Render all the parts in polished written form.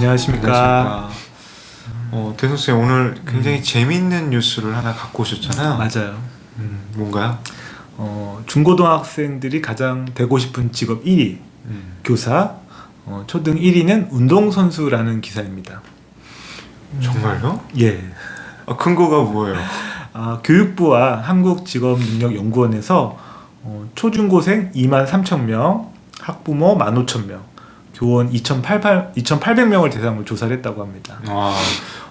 안녕하십니까. 대성 쌤 오늘 굉장히 재미있는 뉴스를 하나 갖고 오셨잖아요. 맞아요. 뭔가요? 중고등학생들이 가장 되고 싶은 직업 1위 교사, 초등 1위는 운동선수라는 기사입니다. 정말요? 예. 근거가 뭐예요? 교육부와 한국직업능력연구원에서 초중고생 23,000명, 학부모 15,000명, 교원 2,800명을 대상으로 조사를 했다고 합니다.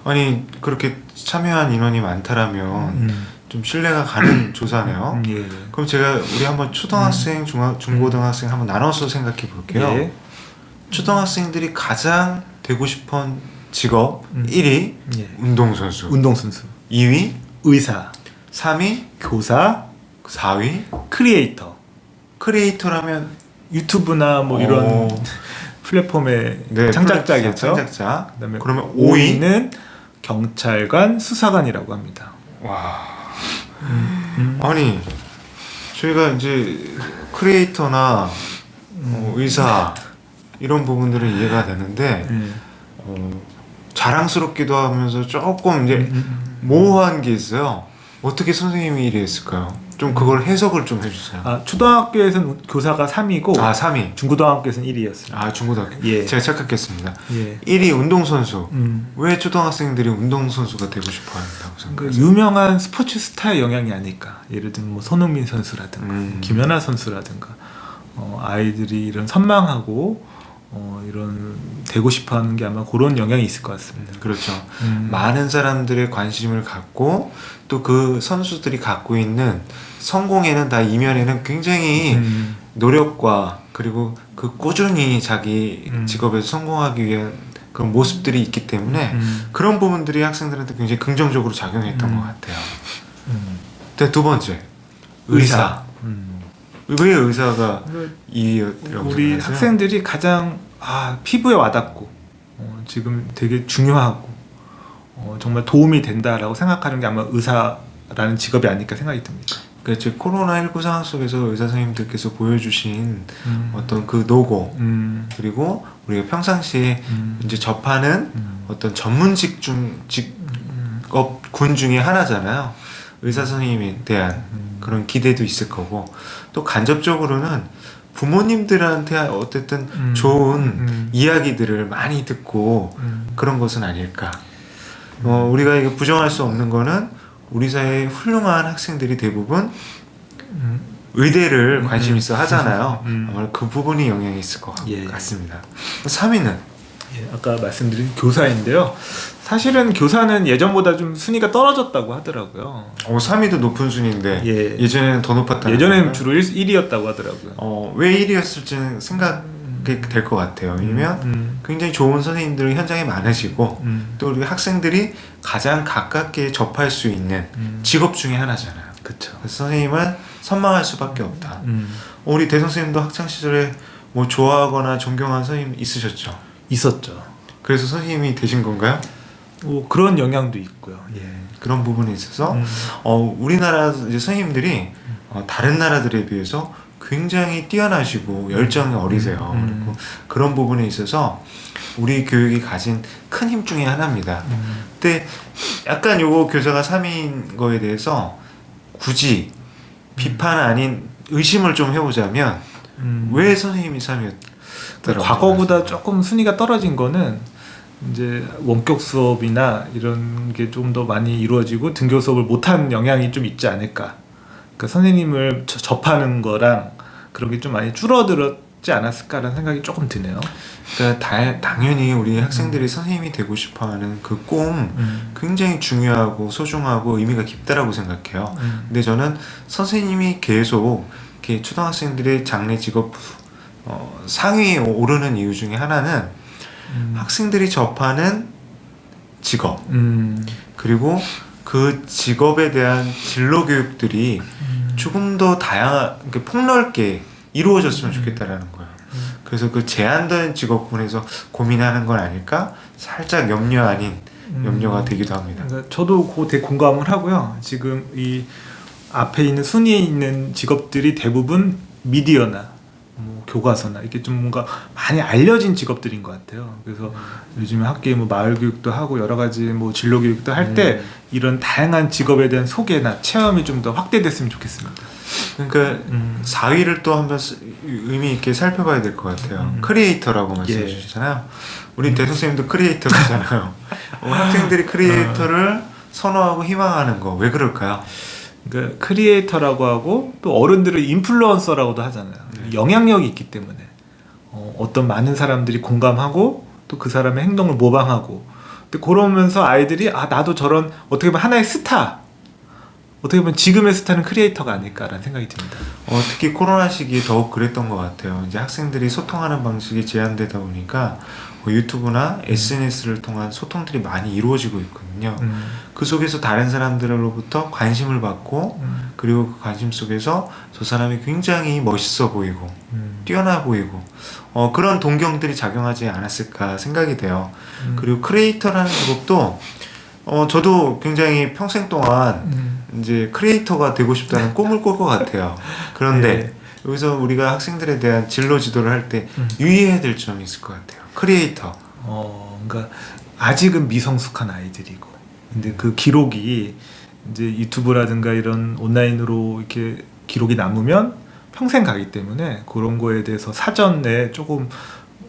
아니 그렇게 참여한 인원이 많다라면 좀 신뢰가 가는 조사네요. 예. 그럼 우리 한번 초등학생, 중고등학생 한번 나눠서 생각해 볼게요. 예. 초등학생들이 가장 되고 싶은 직업 1위 예. 운동선수, 2위 의사, 3위 교사, 4위 크리에이터라면 유튜브나 뭐 이런 플랫폼의 창작자겠죠. 창작자. 그다음에 그러면 5위는 경찰관, 수사관이라고 합니다. 와. 아니 저희가 이제 크리에이터나 의사 이런 부분들은 이해가 되는데 자랑스럽기도 하면서 조금 이제 모호한 게 있어요. 어떻게 선생님이 이랬을까요? 좀 그걸 해석을 좀 해주세요. 초등학교에서는 교사가 3위고 3위. 중고등학교에서는 1위였어요. 중고등학교. 예. 제가 착각했습니다. 예. 1위 운동선수. 왜 초등학생들이 운동선수가 되고 싶어 한다고 생각하세요? 유명한 스포츠 스타의 영향이 아닐까. 예를 들면 뭐 손흥민 선수라든가 김연아 선수라든가 아이들이 이런 선망하고 이런 되고 싶어하는 게 아마 그런 영향이 있을 것 같습니다. 그렇죠. 많은 사람들의 관심을 갖고 또 그 선수들이 갖고 있는 성공에는 다 이면에는 굉장히 노력과 그리고 그 꾸준히 자기 직업에서 성공하기 위한 그런 모습들이 있기 때문에 그런 부분들이 학생들한테 굉장히 긍정적으로 작용했던 것 같아요. 두 번째 의사. 왜 의사가 이라고 우리 생각하세요? 학생들이 가장 피부에 와닿고 지금 되게 중요하고 정말 도움이 된다라고 생각하는 게 아마 의사라는 직업이 아닐까 생각이 듭니다. 그렇죠. 코로나19 상황 속에서 의사 선생님들께서 보여주신 어떤 그 노고 그리고 우리가 평상시에 이제 접하는 어떤 전문 직업군 중에 하나잖아요. 의사 선생님에 대한 그런 기대도 있을 거고 또 간접적으로는 부모님들한테 어쨌든 좋은 이야기들을 많이 듣고 그런 것은 아닐까. 우리가 이거 부정할 수 없는 거는 우리 사회의 훌륭한 학생들이 대부분 의대를 관심 있어 하잖아요. 아마 그 부분이 영향이 있을 것 같습니다. 3위는? 아까 말씀드린 교사인데요. 사실은 교사는 예전보다 좀 순위가 떨어졌다고 하더라고요. 3위도 높은 순위인데 예전에는 더 높았다는 예전에는 주로 1위였다고 하더라고요. 왜 1위였을지는 생각이 될 것 같아요. 왜냐면 굉장히 좋은 선생님들이 현장에 많으시고 또 우리 학생들이 가장 가깝게 접할 수 있는 직업 중에 하나잖아요. 그렇죠. 그래서 선생님은 선망할 수밖에 없다. 우리 대성 선생님도 학창 시절에 뭐 좋아하거나 존경한 선생님 있으셨죠? 있었죠. 그래서 선생님이 되신 건가요? 그런 영향도 있고요. 그런 부분에 있어서 우리나라 이제 선생님들이 다른 나라들에 비해서 굉장히 뛰어나시고 열정이 어리세요. 그리고 그런 부분에 있어서 우리 교육이 가진 큰 힘 중에 하나입니다. 근데 약간 요거 교사가 3위인 거에 대해서 굳이 비판 아닌 의심을 좀 해보자면 왜 선생님이 3위였더라고요? 과거보다 조금 순위가 떨어진 거는 이제 원격 수업이나 이런 게 좀 더 많이 이루어지고 등교 수업을 못한 영향이 좀 있지 않을까. 그러니까 선생님을 접하는 거랑 그런 게 좀 많이 줄어들었지 않았을까라는 생각이 조금 드네요. 그러니까 당연히 우리 학생들이 선생님이 되고 싶어하는 그 꿈 굉장히 중요하고 소중하고 의미가 깊다라고 생각해요. 근데 저는 선생님이 계속 이렇게 초등학생들의 장래 직업 상위에 오르는 이유 중에 하나는 학생들이 접하는 직업 그리고 그 직업에 대한 진로 교육들이 조금 더 다양하게 폭넓게 이루어졌으면 좋겠다라는 거예요. 그래서 그 제한된 직업군에서 고민하는 건 아닐까? 살짝 염려 아닌 염려가 되기도 합니다. 그러니까 저도 되게 공감을 하고요. 지금 이 앞에 있는 순위에 있는 직업들이 대부분 미디어나 교과서나 이게 좀 뭔가 많이 알려진 직업들인 것 같아요. 그래서 요즘에 학교에 뭐 마을 교육도 하고 여러 가지 뭐 진로 교육도 할 때 이런 다양한 직업에 대한 소개나 체험이 좀 더 확대됐으면 좋겠습니다. 그러니까 4위를 또 한번 의미 있게 살펴봐야 될 것 같아요. 크리에이터라고 말씀해 주셨잖아요. 우리 대선생님도 크리에이터잖아요. 학생들이 크리에이터를 선호하고 희망하는 거 왜 그럴까요? 그러니까 크리에이터라고 하고 또 어른들을 인플루언서라고도 하잖아요. 영향력이 있기 때문에 어떤 많은 사람들이 공감하고 또 그 사람의 행동을 모방하고 근데 그러면서 아이들이 아 나도 저런 어떻게 보면 하나의 스타 어떻게 보면 지금의 스타는 크리에이터가 아닐까라는 생각이 듭니다. 특히 코로나 시기에 더욱 그랬던 것 같아요. 이제 학생들이 소통하는 방식이 제한되다 보니까 유튜브나 SNS를 통한 소통들이 많이 이루어지고 있거든요. 그 속에서 다른 사람들로부터 관심을 받고 그리고 그 관심 속에서 저 사람이 굉장히 멋있어 보이고 뛰어나 보이고 그런 동경들이 작용하지 않았을까 생각이 돼요. 그리고 크리에이터라는 직업도 저도 굉장히 평생 동안 이제 크리에이터가 되고 싶다는 꿈을 꿀 것 같아요. 그런데 여기서 우리가 학생들에 대한 진로 지도를 할 때 유의해야 될 점이 있을 것 같아요. 크리에이터. 그러니까 아직은 미성숙한 아이들이고, 근데 그 기록이 이제 유튜브라든가 이런 온라인으로 이렇게 기록이 남으면 평생 가기 때문에 그런 거에 대해서 사전에 조금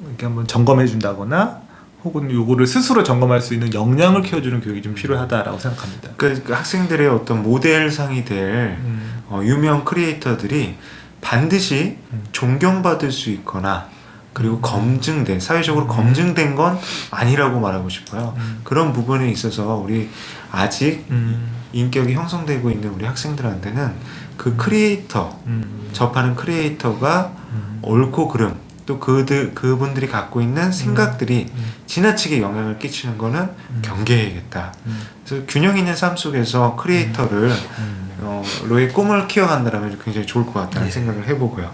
이렇게 한번 점검해 준다거나 혹은 요거를 스스로 점검할 수 있는 역량을 키워주는 교육이 좀 필요하다라고 생각합니다. 그 학생들의 어떤 모델상이 될 유명 크리에이터들이 반드시 존경받을 수 있거나 그리고 검증된 사회적으로 검증된 건 아니라고 말하고 싶어요. 그런 부분에 있어서 우리 아직 인격이 형성되고 있는 우리 학생들한테는 그 크리에이터 접하는 크리에이터가 옳고 그름 또 그분들이 갖고 있는 생각들이 지나치게 영향을 끼치는 거는 경계해야겠다. 그래서 균형 있는 삶 속에서 크리에이터를 로의 꿈을 키워간다면 굉장히 좋을 것 같다는 생각을 해보고요.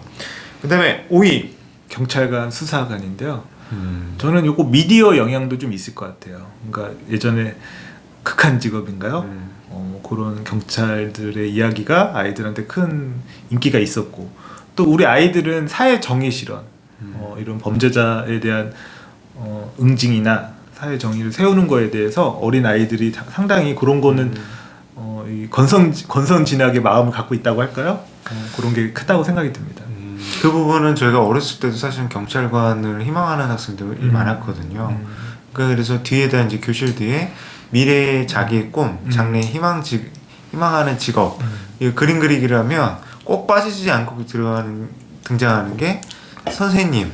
그 다음에 5위 경찰관 수사관인데요. 저는 요거 미디어 영향도 좀 있을 것 같아요. 그러니까 예전에 극한 직업인가요? 그런 경찰들의 이야기가 아이들한테 큰 인기가 있었고 또 우리 아이들은 사회 정의 실현 이런 범죄자에 대한 응징이나 사회 정의를 세우는 거에 대해서 어린 아이들이 상당히 그런 거는 이 건선진악의 마음을 갖고 있다고 할까요? 그런 게 크다고 생각이 듭니다. 그 부분은 저희가 어렸을 때도 사실은 경찰관을 희망하는 학생들이 많았거든요. 그래서 뒤에다 이제 교실 뒤에 미래의 자기의 꿈, 장래의 희망하는 직업, 이 그림 그리기를 하면 꼭 빠지지 않고 등장하는 게 선생님,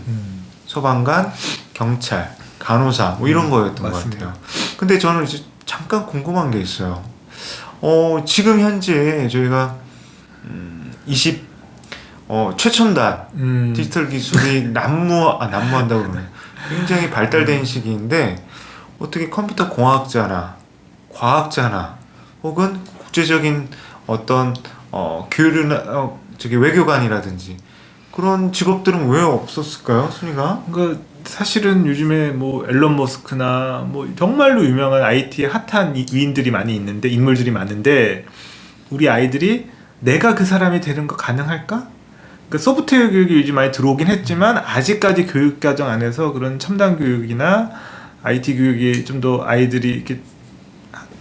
소방관, 경찰, 간호사 뭐 이런 거였던 맞습니다. 것 같아요. 근데 저는 이제 잠깐 궁금한 게 있어요. 지금 현재 저희가 최첨단 디지털 기술이 난무한다고 그러네요. 굉장히 발달된 시기인데 어떻게 컴퓨터 공학자나 과학자나 혹은 국제적인 어떤 교류나 외교관이라든지 그런 직업들은 왜 없었을까요, 순위가? 그러니까 사실은 요즘에 뭐 앨런 머스크나 뭐 정말로 유명한 IT의 핫한 위인들이 많이 있는데 인물들이 많은데 우리 아이들이 내가 그 사람이 되는 거 가능할까? 그러니까 소프트웨어 교육이 요즘 많이 들어오긴 했지만 아직까지 교육과정 안에서 그런 첨단 교육이나 IT 교육이 좀 더 아이들이 이렇게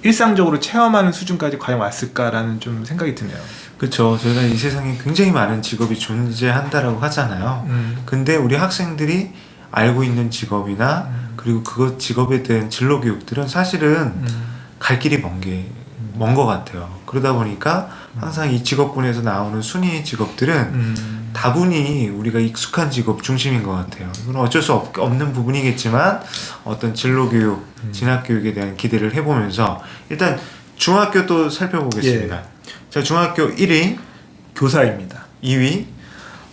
일상적으로 체험하는 수준까지 과연 왔을까라는 좀 생각이 드네요. 그렇죠. 저희가 이 세상에 굉장히 많은 직업이 존재한다라고 하잖아요. 근데 우리 학생들이 알고 있는 직업이나 그리고 그 직업에 대한 진로 교육들은 사실은 갈 길이 먼 것 같아요. 그러다 보니까 항상 이 직업군에서 나오는 순위의 직업들은 다분히 우리가 익숙한 직업 중심인 것 같아요. 이건 어쩔 수 없는 부분이겠지만 어떤 진로 교육, 진학 교육에 대한 기대를 해보면서 일단 중학교 또 살펴보겠습니다. 자, 중학교 1위 교사입니다. 2위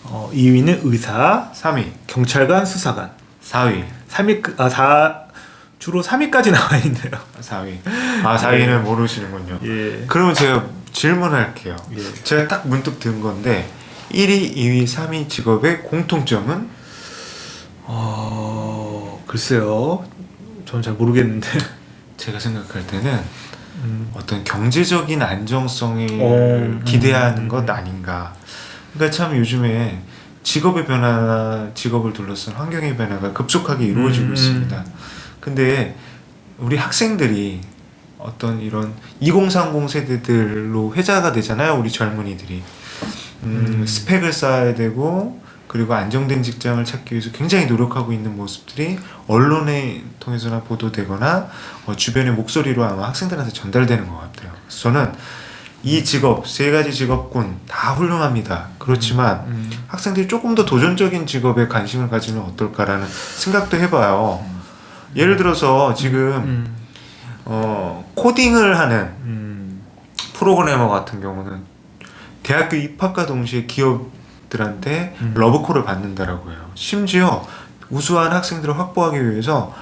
2위는 의사, 3위 경찰관, 수사관. 4위 3위 주로 3위까지 나와 있네요. 4위 4위는 모르시는군요. 예. 그러면 제가 질문할게요. 예. 제가 딱 문득 든 건데 1위, 2위, 3위 직업의 공통점은? 글쎄요. 저는 잘 모르겠는데. 제가 생각할 때는 어떤 경제적인 안정성을 기대하는 것 아닌가. 그러니까 참 요즘에 직업의 변화나 직업을 둘러싼 환경의 변화가 급속하게 이루어지고 있습니다. 근데 우리 학생들이 어떤 이런 2030 세대들로 회자가 되잖아요. 우리 젊은이들이 스펙을 쌓아야 되고 그리고 안정된 직장을 찾기 위해서 굉장히 노력하고 있는 모습들이 언론에 통해서나 보도되거나 주변의 목소리로 아마 학생들한테 전달되는 것 같아요. 그래서 저는 이 직업, 세 가지 직업군 다 훌륭합니다. 그렇지만 학생들이 조금 더 도전적인 직업에 관심을 가지면 어떨까라는 생각도 해봐요. 예를 들어서 지금 코딩을 하는 프로그래머 같은 경우는 대학교 입학과 동시에 기업들한테 러브콜을 받는다라고 해요. 심지어 우수한 학생들을 확보하기 위해서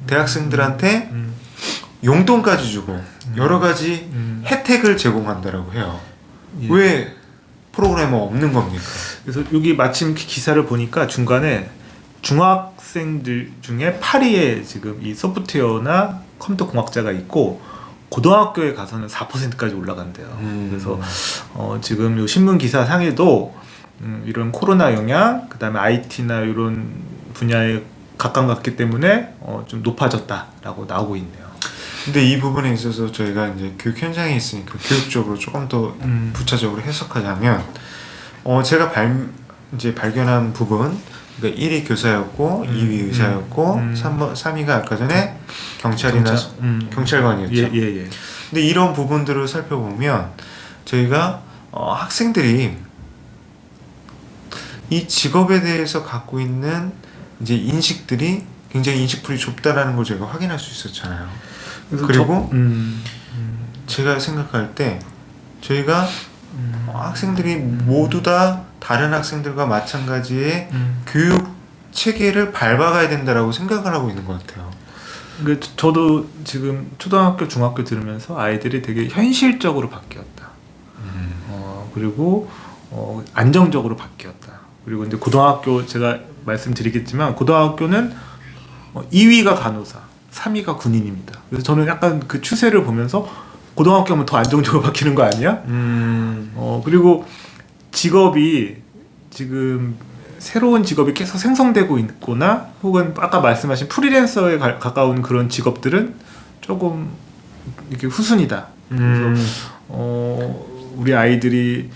대학생들한테 용돈까지 주고 여러 가지 혜택을 제공한다라고 해요. 예. 왜 프로그래머 없는 겁니까? 그래서 여기 마침 기사를 보니까 중간에 중학생들 중에 파리에 지금 이 소프트웨어나 컴퓨터 공학자가 있고 고등학교에 가서는 4%까지 올라간대요. 그래서 지금 요 신문 기사 상에도 이런 코로나 영향, 그다음에 IT나 이런 분야에 각광받기 때문에 좀 높아졌다라고 나오고 있네요. 근데 이 부분에 있어서 저희가 이제 교육 현장에 있으니까 교육적으로 조금 더 부차적으로 해석하자면 제가 이제 발견한 부분, 그러니까 1위 교사였고 2위 의사였고 3위가 아까 전에 경찰이나 경찰관이었죠. 예. 근데 이런 부분들을 살펴보면 저희가 학생들이 이 직업에 대해서 갖고 있는 이제 인식들이 굉장히 인식풀이 좁다라는 걸 제가 확인할 수 있었잖아요. 그리고 제가 생각할 때 저희가 학생들이 모두 다 다른 학생들과 마찬가지의 교육 체계를 밟아가야 된다라고 생각을 하고 있는 것 같아요. 저도 지금 초등학교, 중학교 들으면서 아이들이 되게 현실적으로 바뀌었다. 그리고 안정적으로 바뀌었다. 그리고 이제 고등학교 제가 말씀드리겠지만 고등학교는 2위가 간호사, 3위가 군인입니다. 그래서 저는 약간 그 추세를 보면서 고등학교 하면 더 안정적으로 바뀌는 거 아니야? 그리고 직업이 지금 새로운 직업이 계속 생성되고 있거나 혹은 아까 말씀하신 프리랜서에 가까운 그런 직업들은 조금 이렇게 후순이다. 그래서 우리 아이들이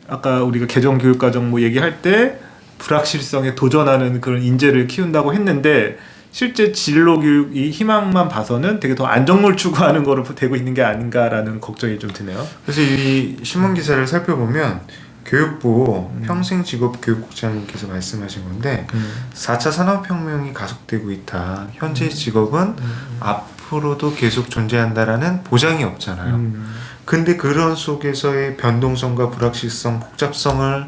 아까 우리가 개정교육과정 뭐 얘기할 때 불확실성에 도전하는 그런 인재를 키운다고 했는데 실제 진로교육이 희망만 봐서는 되게 더 안정을 추구하는 거로 되고 있는 게 아닌가라는 걱정이 좀 드네요. 그래서 이 신문기사를 살펴보면 교육부 평생직업교육국장님께서 말씀하신 건데 4차 산업혁명이 가속되고 있다. 현재 직업은 앞으로도 계속 존재한다라는 보장이 없잖아요. 근데 그런 속에서의 변동성과 불확실성, 복잡성을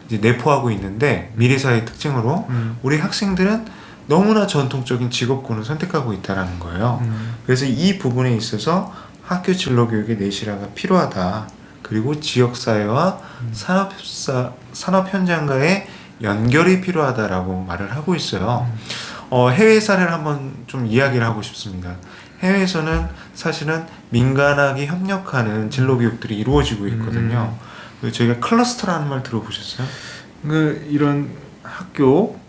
이제 내포하고 있는데 미래사회의 특징으로 우리 학생들은 너무나 전통적인 직업군을 선택하고 있다는 거예요. 그래서 이 부분에 있어서 학교 진로교육의 내실화가 필요하다. 그리고 지역사회와 산업 현장과의 연결이 필요하다라고 말을 하고 있어요. 해외 사례를 한번 좀 이야기를 하고 싶습니다. 해외에서는 사실은 민간학이 협력하는 진로교육들이 이루어지고 있거든요. 저희가 클러스터라는 말 들어보셨어요? 이런 학교,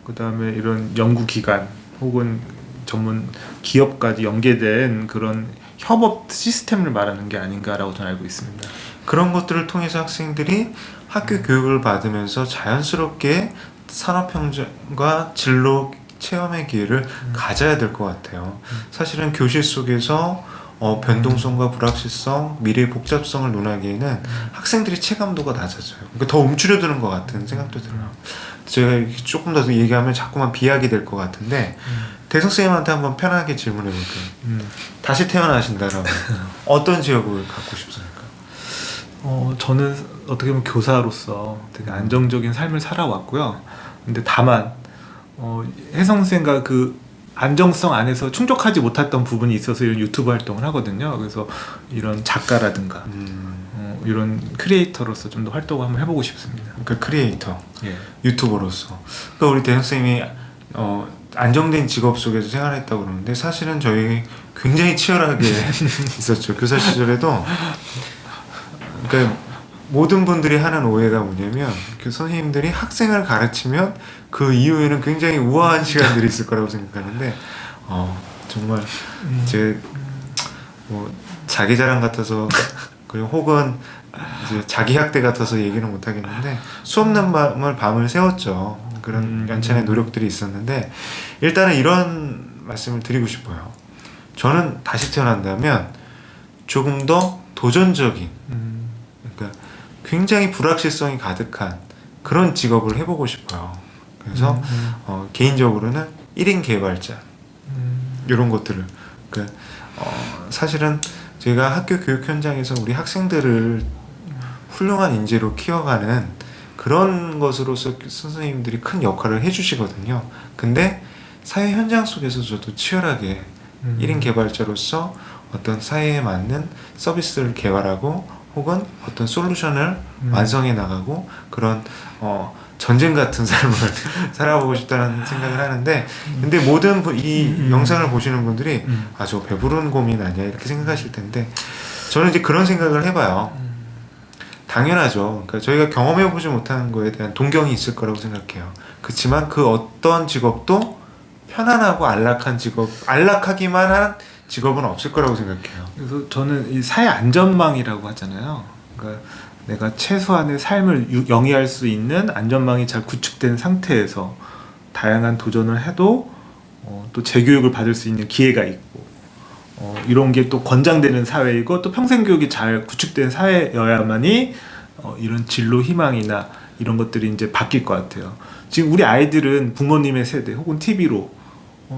그 다음에 이런 연구기관 혹은 전문 기업까지 연계된 그런 협업 시스템을 말하는 게 아닌가라고 저는 알고 있습니다. 그런 것들을 통해서 학생들이 학교 교육을 받으면서 자연스럽게 산업현장과 진로 체험의 기회를 가져야 될 것 같아요. 사실은 교실 속에서 변동성과 불확실성, 미래의 복잡성을 논하기에는 학생들의 체감도가 낮아져요. 그러니까 더 움츠려드는 것 같은 생각도 들어요. 제가 조금 더 얘기하면 자꾸만 비약이 될 것 같은데 대성쌤한테 한번 편하게 질문해 볼게요. 다시 태어나신다라면 어떤 직업을 갖고 싶습니까? 저는 어떻게 보면 교사로서 되게 안정적인 삶을 살아왔고요. 근데 다만 혜성쌤과 그 안정성 안에서 충족하지 못했던 부분이 있어서 이런 유튜브 활동을 하거든요. 그래서 이런 작가라든가 이런 크리에이터로서 좀 더 활동을 한번 해보고 싶습니다. 그러니까 크리에이터, 예. 유튜버로서. 그러니까 우리 대성쌤이 안정된 직업 속에서 생활했다고 그러는데 사실은 저희 굉장히 치열하게 있었죠. 교사 시절에도. 그러니까 모든 분들이 하는 오해가 뭐냐면 그 선생님들이 학생을 가르치면 그 이후에는 굉장히 우아한 시간들이 있을 거라고 생각하는데 정말 제 뭐 자기 자랑 같아서 그리고 혹은 이제 자기 학대 같아서 얘기는 못 하겠는데 수없는 밤을 새웠죠. 그런 연찬의 노력들이 있었는데 일단은 이런 말씀을 드리고 싶어요. 저는 다시 태어난다면 조금 더 도전적인 그러니까 굉장히 불확실성이 가득한 그런 직업을 해보고 싶어요. 그래서 개인적으로는 1인 개발자 이런 것들을 사실은 제가 학교 교육 현장에서 우리 학생들을 훌륭한 인재로 키워가는 그런 것으로서 선생님들이 큰 역할을 해주시거든요. 근데 사회 현장 속에서 저도 치열하게 1인 개발자로서 어떤 사회에 맞는 서비스를 개발하고 혹은 어떤 솔루션을 완성해 나가고 그런 전쟁 같은 삶을 살아보고 싶다는 생각을 하는데 근데 모든 이 영상을 보시는 분들이 저 배부른 고민 아니야 이렇게 생각하실 텐데 저는 이제 그런 생각을 해봐요. 당연하죠. 그러니까 저희가 경험해보지 못하는 거에 대한 동경이 있을 거라고 생각해요. 그렇지만 그 어떤 직업도 편안하고 안락하기만 한 직업은 없을 거라고 생각해요. 그래서 저는 이 사회 안전망이라고 하잖아요. 그러니까 내가 최소한의 삶을 영위할 수 있는 안전망이 잘 구축된 상태에서 다양한 도전을 해도 또 재교육을 받을 수 있는 기회가 있고 이런 게 또 권장되는 사회이고 또 평생 교육이 잘 구축된 사회여야만이 이런 진로 희망이나 이런 것들이 이제 바뀔 것 같아요. 지금 우리 아이들은 부모님의 세대 혹은 TV로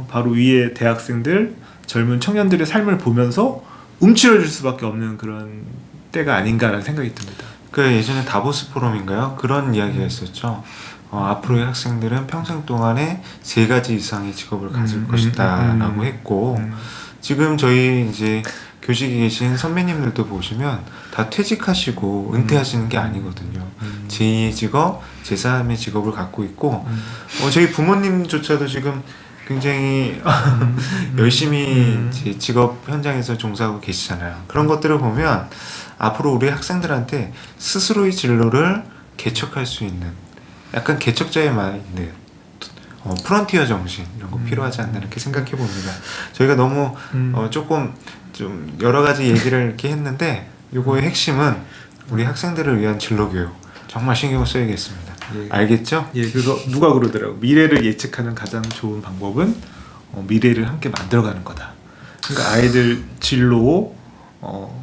바로 위에 대학생들 젊은 청년들의 삶을 보면서 움츠러질 수밖에 없는 그런 때가 아닌가라는 생각이 듭니다. 그 예전에 다보스 포럼인가요? 그런 이야기가 있었죠. 앞으로의 학생들은 평생 동안에 3가지 이상의 직업을 가질 것이다 라고 했고 지금 저희 이제 교직에 계신 선배님들도 보시면 다 퇴직하시고 은퇴하시는 게 아니거든요. 제2의 직업, 제3의 직업을 갖고 있고 저희 부모님조차도 지금 굉장히 열심히 제 직업 현장에서 종사하고 계시잖아요. 그런 것들을 보면 앞으로 우리 학생들한테 스스로의 진로를 개척할 수 있는 약간 개척자의 마인드, 프론티어 정신 이런 거 필요하지 않나 이렇게 생각해 봅니다. 저희가 너무 조금 좀 여러 가지 얘기를 이렇게 했는데 요거의 핵심은 우리 학생들을 위한 진로 교육 정말 신경을 써야겠습니다. 예. 알겠죠? 예, 그래서 누가 그러더라고. 미래를 예측하는 가장 좋은 방법은 미래를 함께 만들어가는 거다. 그러니까 아이들 진로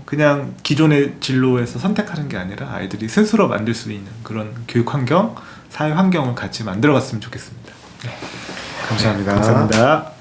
그냥 기존의 진로에서 선택하는 게 아니라 아이들이 스스로 만들 수 있는 그런 교육 환경, 사회 환경을 같이 만들어갔으면 좋겠습니다. 감사합니다. 감사합니다.